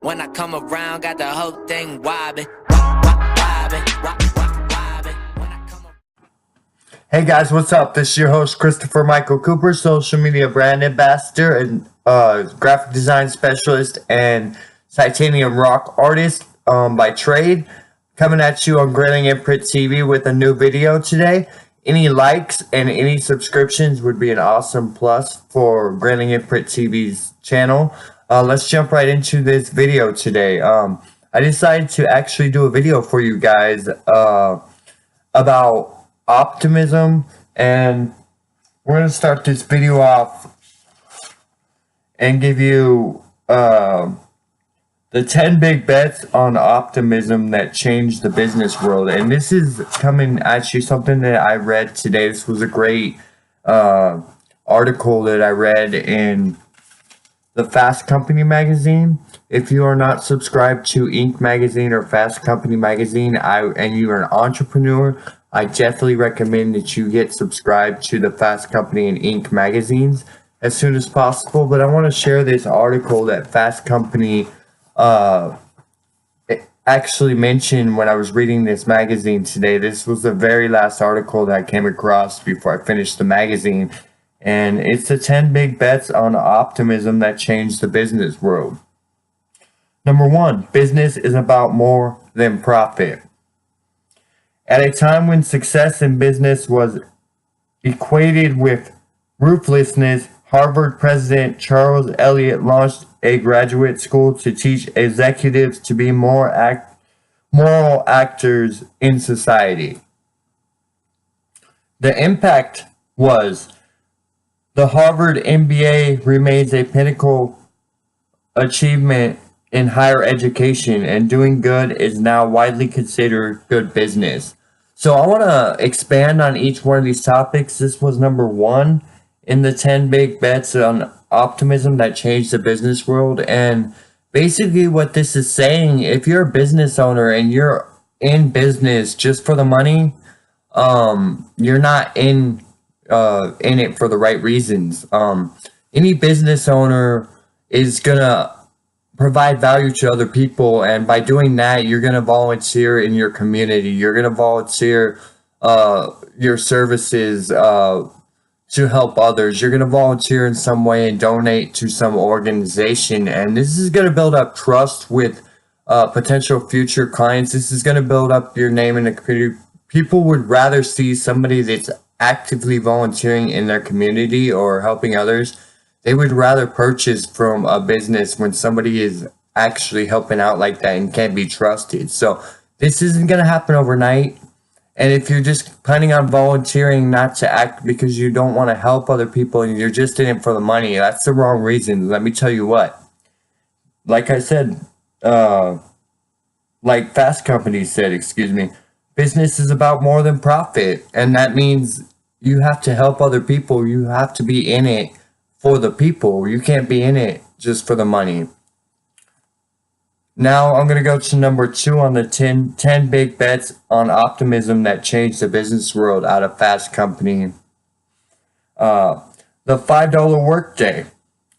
When I come around, got the whole thing wobbin', wobbin'. Hey guys, what's up? This is your host Christopher Michael Cooper, social media brand ambassador and graphic design specialist and titanium rock artist by trade. Coming at you on Grayling Imprint TV with a new video today. Any likes and any subscriptions would be an awesome plus for Grayling Imprint TV's channel. Let's jump right into this video today. I decided to actually do a video for you guys about optimism, and we're going to start this video off and give you the 10 big bets on optimism that changed the business world. And this is coming at you something that I read today. This was a great article that I read in the Fast Company magazine. If you are not subscribed to Inc. magazine or Fast Company magazine, and you are an entrepreneur, I definitely recommend that you get subscribed to the Fast Company and Inc. magazines as soon as possible. But I want to share this article that Fast Company actually mentioned when I was reading this magazine today. This was the very last article that I came across before I finished the magazine. And it's the 10 big bets on optimism that changed the business world. Number 1, business is about more than profit. At a time when success in business was equated with ruthlessness, Harvard President Charles Eliot launched a graduate school to teach executives to be moral actors in society. The impact was the Harvard MBA remains a pinnacle achievement in higher education, and doing good is now widely considered good business. So I want to expand on each one of these topics. This was number 1 in the 10 big bets on optimism that changed the business world. And basically what this is saying, if you're a business owner and you're in business just for the money, you're not in it for the right reasons. Any business owner is gonna provide value to other people, and by doing that, you're gonna volunteer in your community. You're gonna volunteer your services to help others. You're gonna volunteer in some way and donate to some organization, and this is gonna build up trust with potential future clients. This is gonna build up your name in the community. People would rather see somebody that's actively volunteering in their community or helping others. They would rather purchase from a business when somebody is actually helping out like that and can be trusted. So this isn't going to happen overnight. And if you're just planning on volunteering not to act because you don't want to help other people and you're just in it for the money, that's the wrong reason. Let me tell you what. Like I said, like Fast Company said, business is about more than profit. And that means you have to help other people. You have to be in it for the people. You can't be in it just for the money. Now I'm going to go to number 2 on the 10 big bets on optimism that changed the business world out of Fast Company. The $5 workday.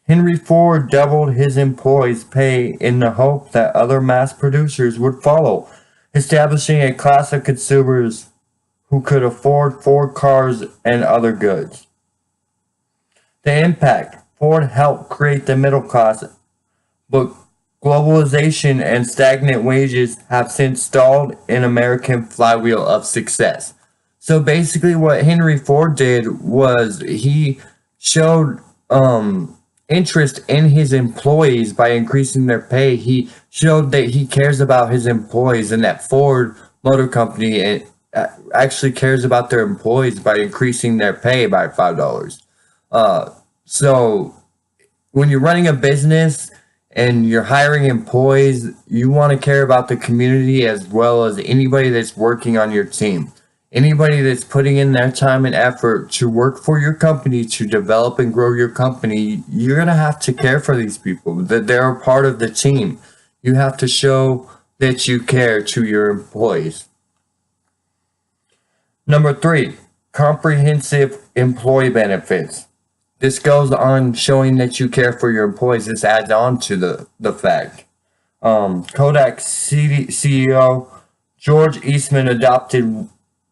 Henry Ford doubled his employees' pay in the hope that other mass producers would follow, establishing a class of consumers who could afford Ford cars and other goods. The impact. Ford helped create the middle class, but globalization and stagnant wages have since stalled an American flywheel of success. So basically what Henry Ford did was he showed interest in his employees by increasing their pay. He showed that he cares about his employees, and that Ford Motor Company actually cares about their employees by increasing their pay by $5. So when you're running a business and you're hiring employees, you want to care about the community as well as anybody that's working on your team. Anybody that's putting in their time and effort to work for your company, to develop and grow your company, you're going to have to care for these people, that they're a part of the team. You have to show that you care to your employees. Number 3, comprehensive employee benefits. This goes on showing that you care for your employees. This adds on to the fact. Kodak CEO George Eastman adopted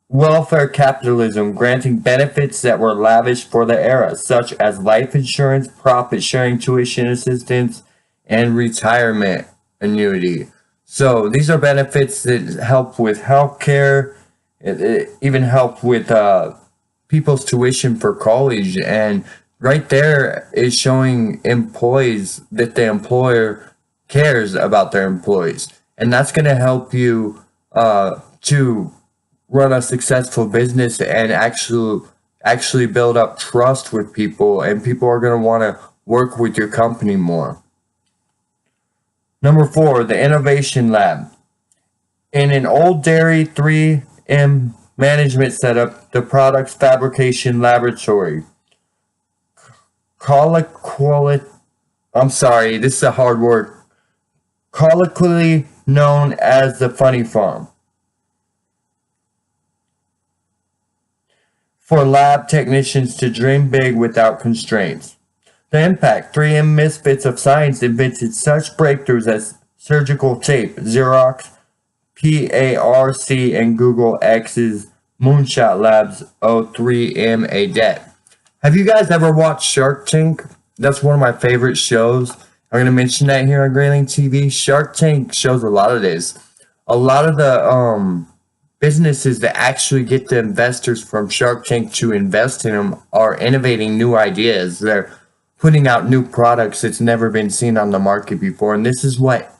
welfare capitalism, granting benefits that were lavish for the era, such as life insurance, profit sharing, tuition assistance, and retirement annuity. So these are benefits that help with health care. It even help with people's tuition for college. And right there is showing employees that the employer cares about their employees. And that's going to help you to run a successful business and actually build up trust with people, and people are going to want to work with your company more. Number 4, the Innovation Lab. In an old dairy 3M management setup, the products fabrication laboratory, I'm sorry, this is a hard word, colloquially known as the Funny Farm, for lab technicians to dream big without constraints. The impact: 3M misfits of science invented such breakthroughs as surgical tape, Xerox, PARC, and Google X's Moonshot Labs owe 3M a debt. Have you guys ever watched Shark Tank? That's one of my favorite shows. I'm going to mention that here on Grayling TV. Shark Tank shows a lot of this. A lot of the businesses that actually get the investors from Shark Tank to invest in them are innovating new ideas. They're putting out new products that's never been seen on the market before. And this is what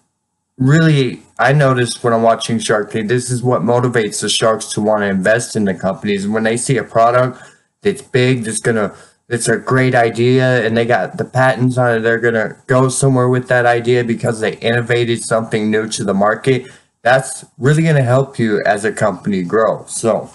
really I noticed when I'm watching Shark Tank. This is what motivates the sharks to want to invest in the companies. When they see a product that's big, that's a great idea, and they got the patents on it, they're gonna go somewhere with that idea because they innovated something new to the market. That's really gonna help you as a company grow. So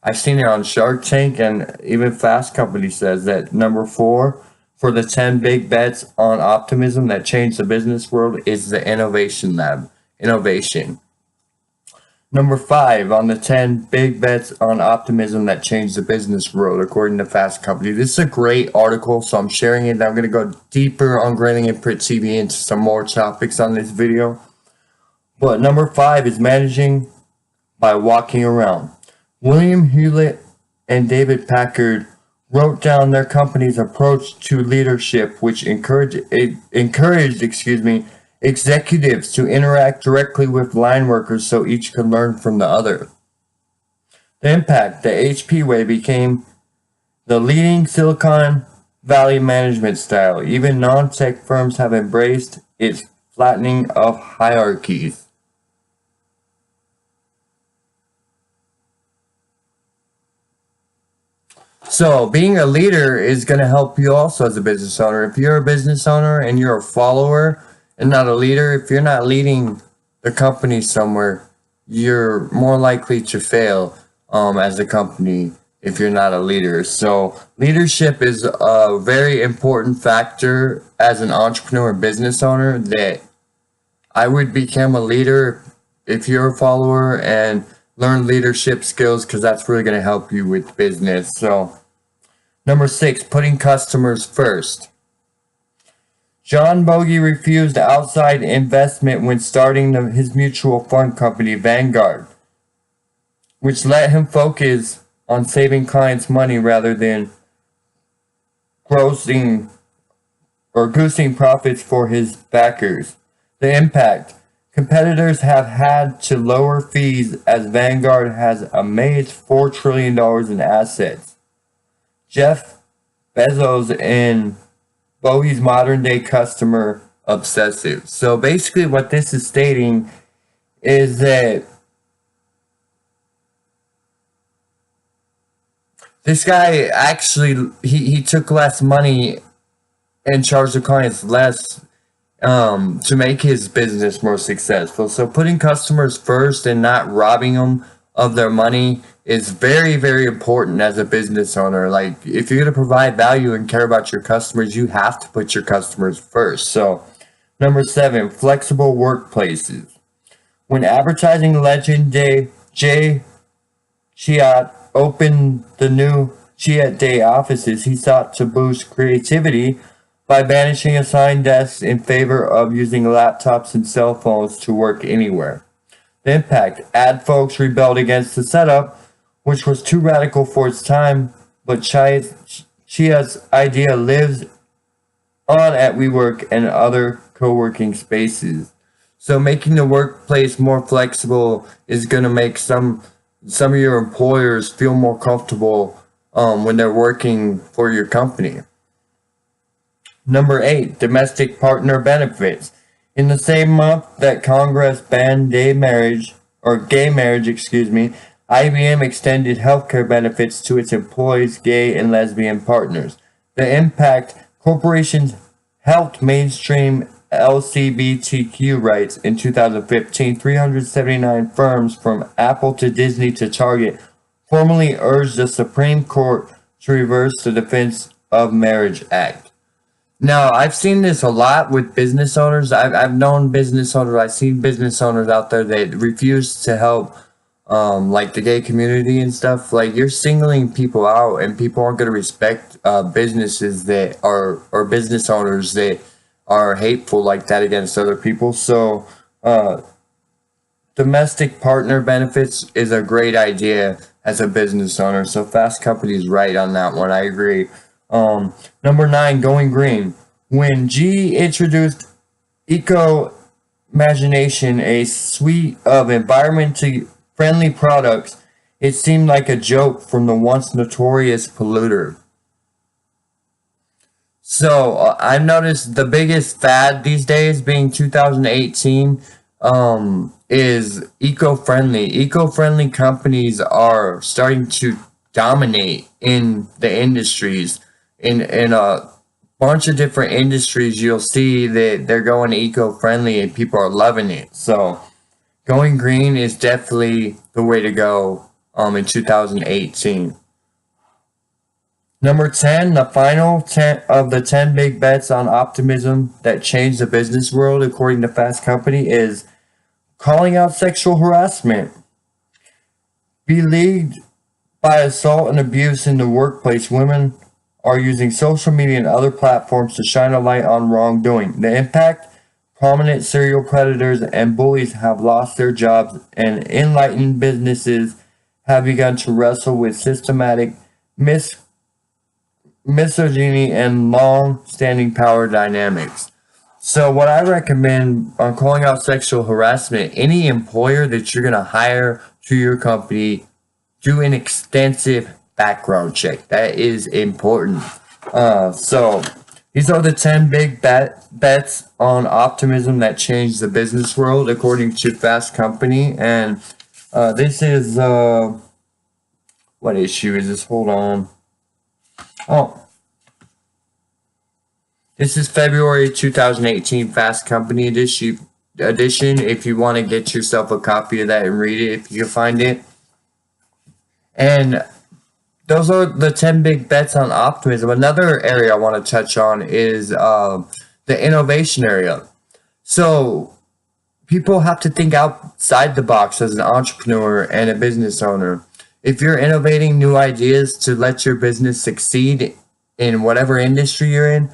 I've seen it on Shark Tank, and even Fast Company says that number 4 for the 10 big bets on optimism that changed the business world is the Innovation Lab. Innovation. Number 5 on the 10 big bets on optimism that changed the business world, according to Fast Company. This is a great article, so I'm sharing it. I'm going to go deeper on Grayling Imprint TV into some more topics on this video. But number 5 is managing by walking around. William Hewlett and David Packard wrote down their company's approach to leadership, which encouraged executives to interact directly with line workers so each could learn from the other. The impact: the HP way became the leading Silicon Valley management style. Even non-tech firms have embraced its flattening of hierarchies. So being a leader is going to help you also as a business owner. If you're a business owner and you're a follower and not a leader, if you're not leading the company somewhere, you're more likely to fail as a company if you're not a leader. So leadership is a very important factor as an entrepreneur and business owner, that I would become a leader if you're a follower and learn leadership skills, because that's really going to help you with business. So number 6, putting customers first. John Bogie refused outside investment when starting his mutual fund company, Vanguard, which let him focus on saving clients money rather than goosing profits for his backers. The impact: competitors have had to lower fees as Vanguard has amassed $4 trillion in assets. Jeff Bezos and Bogie's modern-day customer obsessive. So basically what this is stating is that this guy actually, he took less money and charged the clients less to make his business more successful. So putting customers first and not robbing them of their money is very, very important as a business owner. Like, if you're going to provide value and care about your customers, you have to put your customers first. So number 7, flexible workplaces. When advertising legend Jay Chiat opened the new Chiat Day offices, he sought to boost creativity by banishing assigned desks in favor of using laptops and cell phones to work anywhere. The impact: ad folks rebelled against the setup, which was too radical for its time, but Chia's idea lives on at WeWork and other co-working spaces. So making the workplace more flexible is going to make some of your employers feel more comfortable when they're working for your company. Number 8, domestic partner benefits. In the same month that Congress banned gay marriage, IBM extended healthcare benefits to its employees' gay and lesbian partners. The impact: corporations helped mainstream LGBTQ rights in 2015. 379 firms, from Apple to Disney to Target, formally urged the Supreme Court to reverse the Defense of Marriage Act. Now, I've seen this a lot with business owners. I've known business owners. I've seen business owners out there that refuse to help, like the gay community and stuff. Like, you're singling people out, and people aren't going to respect businesses that are, or business owners that are hateful like that against other people. So, domestic partner benefits is a great idea as a business owner. So Fast Company's right on that one. I agree. Number 9, going green. When GE introduced Eco-Imagination, a suite of environmentally friendly products, it seemed like a joke from the once notorious polluter. So I've noticed the biggest fad these days, being 2018, is eco-friendly. Eco-friendly companies are starting to dominate in the industries. In a bunch of different industries, you'll see that they're going eco-friendly and people are loving it. So going green is definitely the way to go in 2018. Number 10, the final 10 of the 10 big bets on optimism that changed the business world, according to Fast Company, is calling out sexual harassment. Beleaguered by assault and abuse in the workplace, women are using social media and other platforms to shine a light on wrongdoing. The impact: prominent serial predators and bullies have lost their jobs, and enlightened businesses have begun to wrestle with systematic misogyny and long-standing power dynamics. So what I recommend on calling out sexual harassment: any employer that you're going to hire to your company, do an extensive background check. That is important. So these are the 10 big bets on optimism that changed the business world, according to Fast Company. And this is, what issue is this? Hold on. Oh, this is February 2018 Fast Company edition. If you want to get yourself a copy of that and read it, if you can find it. And those are the 10 big bets on optimism. Another area I want to touch on is the innovation area. So people have to think outside the box as an entrepreneur and a business owner. If you're innovating new ideas to let your business succeed in whatever industry you're in,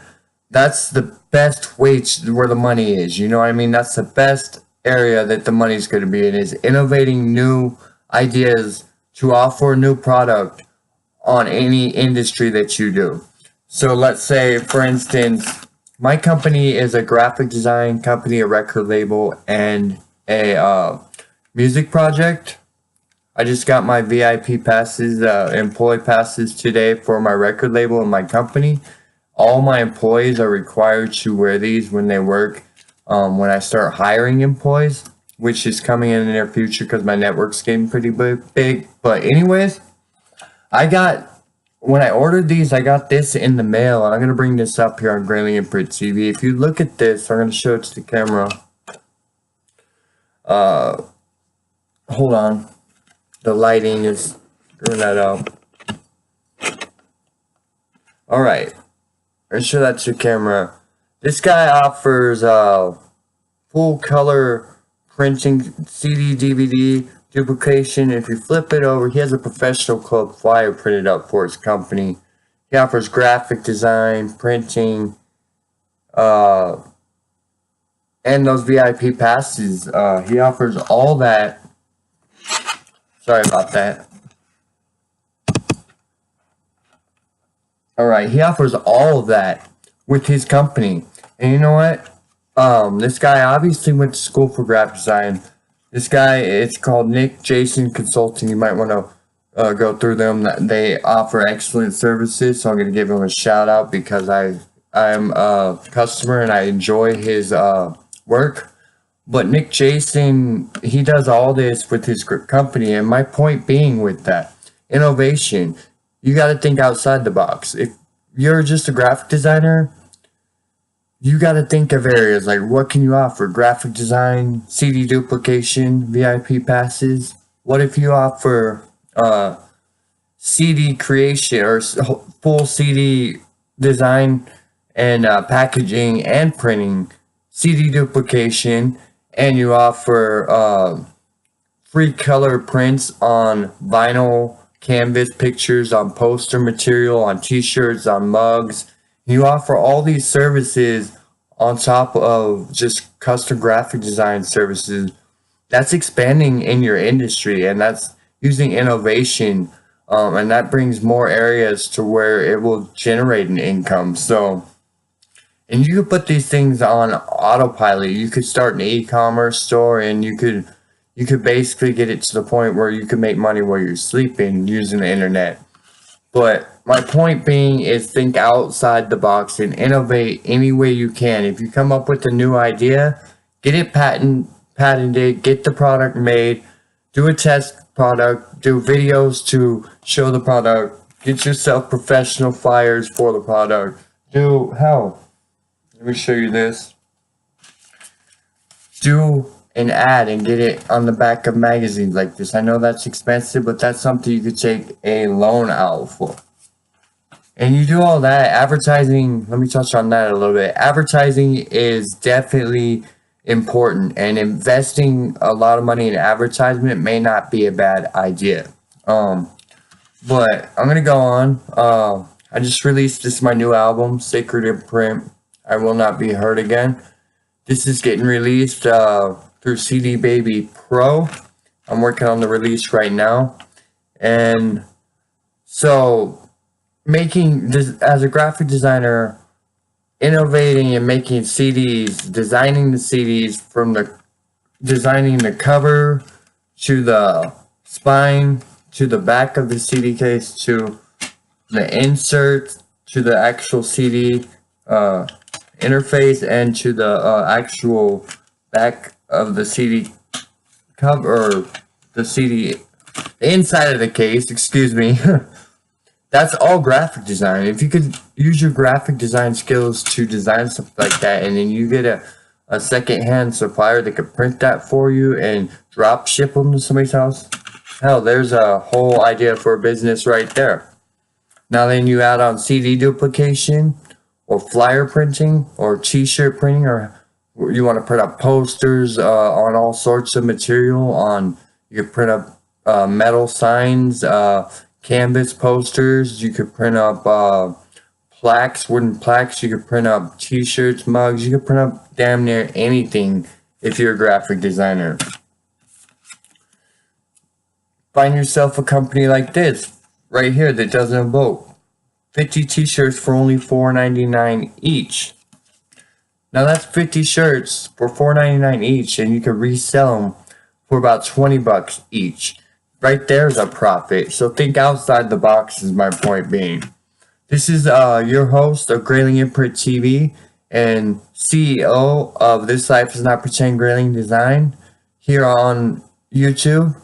that's the best way where the money is. You know what I mean? That's the best area that the money's going to be in, is innovating new ideas to offer a new product on any industry that you do. So let's say, for instance, my company is a graphic design company, a record label, and a music project. I just got my VIP passes, employee passes today for my record label and my company. All my employees are required to wear these when they work. When I start hiring employees, which is coming in the near future because my network's getting pretty big. But anyways, when I ordered these, I got this in the mail, and I'm going to bring this up here on Grayling Imprint TV. If you look at this, I'm going to show it to the camera. Hold on. The lighting is screwing that up. Alright. Let's show that to the camera. This guy offers full color printing, CD, DVD, duplication. If you flip it over, he has a professional club flyer printed up for his company. He offers graphic design, printing, and those VIP passes. He offers all that. Sorry about that. Alright, he offers all of that with his company. And you know what? This guy obviously went to school for graphic design. This guy, it's called Nick Jason Consulting. You might want to go through them. They offer excellent services, so I'm going to give him a shout out because I'm a customer and I enjoy his work. But Nick Jason, he does all this with his company, and my point being with that, innovation. You got to think outside the box. If you're just a graphic designer, you got to think of areas like what can you offer? Graphic design, CD duplication, VIP passes. What if you offer CD creation or full CD design and packaging and printing, CD duplication, and you offer free color prints on vinyl, canvas pictures, on poster material, on t-shirts, on mugs. You offer all these services on top of just custom graphic design services. That's expanding in your industry, and that's using innovation, and that brings more areas to where it will generate an income. So, and you could put these things on autopilot. You could start an e-commerce store, and you could basically get it to the point where you can make money while you're sleeping using the internet. But my point being is think outside the box and innovate any way you can. If you come up with a new idea, get it patented, get the product made, do a test product, do videos to show the product, get yourself professional flyers for the product. Let me show you this. Do an ad and get it on the back of magazines like this. I know that's expensive, but that's something you could take a loan out for. And you do all that. Advertising, let me touch on that a little bit. Advertising is definitely important, and investing a lot of money in advertisement may not be a bad idea. But I'm gonna go on. I just released my new album, Sacred Imprint. I Will Not Be Hurt Again. This is getting released through CD Baby Pro. I'm working on the release right now. And so making this as a graphic designer, innovating and making CDs, designing the CDs from designing the cover to the spine to the back of the CD case to the insert to the actual CD interface and to the actual back of the CD cover, or the CD inside of the case, excuse me. That's all graphic design. If you could use your graphic design skills to design something like that, and then you get a second-hand supplier that could print that for you and drop ship them to somebody's house, hell, there's a whole idea for a business right there. Now then you add on CD duplication, or flyer printing, or t-shirt printing, or you want to print up posters on all sorts of material. You could print up metal signs, canvas posters. You could print up plaques, wooden plaques. You could print up t-shirts, mugs. You could print up damn near anything if you're a graphic designer. Find yourself a company like this right here that doesn't vote. 50 t-shirts for only $4.99 each. Now that's 50 shirts for $4.99 each, and you can resell them for about 20 bucks each. Right there's a profit. So think outside the box is my point being. This is your host of Grayling Imprint TV and CEO of This Life Is Not Pretend Grayling Design here on YouTube.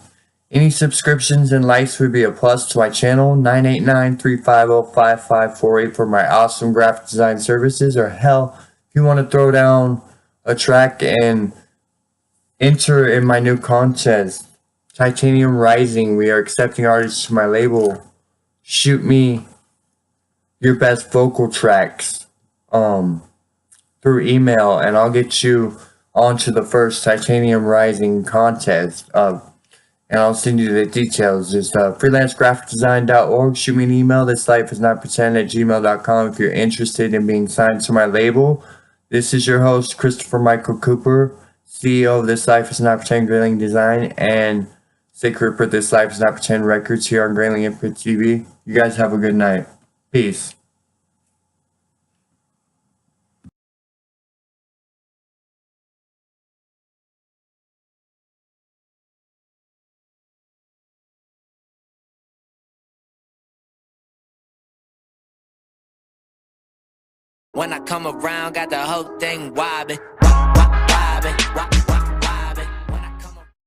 Any subscriptions and likes would be a plus to my channel. 989-350-5548 for my awesome graphic design services. Or hell, if you want to throw down a track and enter in my new contest, Titanium Rising, we are accepting artists to my label. Shoot me your best vocal tracks through email, and I'll get you onto the first Titanium Rising contest. And I'll send you the details. Just freelancegraphicdesign.org. Shoot me an email. Thislifeisnotpretend@gmail.com if you're interested in being signed to my label. This is your host, Christopher Michael Cooper, CEO of This Life is Not Pretend Grayling Design and Sacred Imprint This Life is Not Pretend Records here on Grayling Imprint TV. You guys have a good night. Peace. When I come around, got the whole thing wobbin'.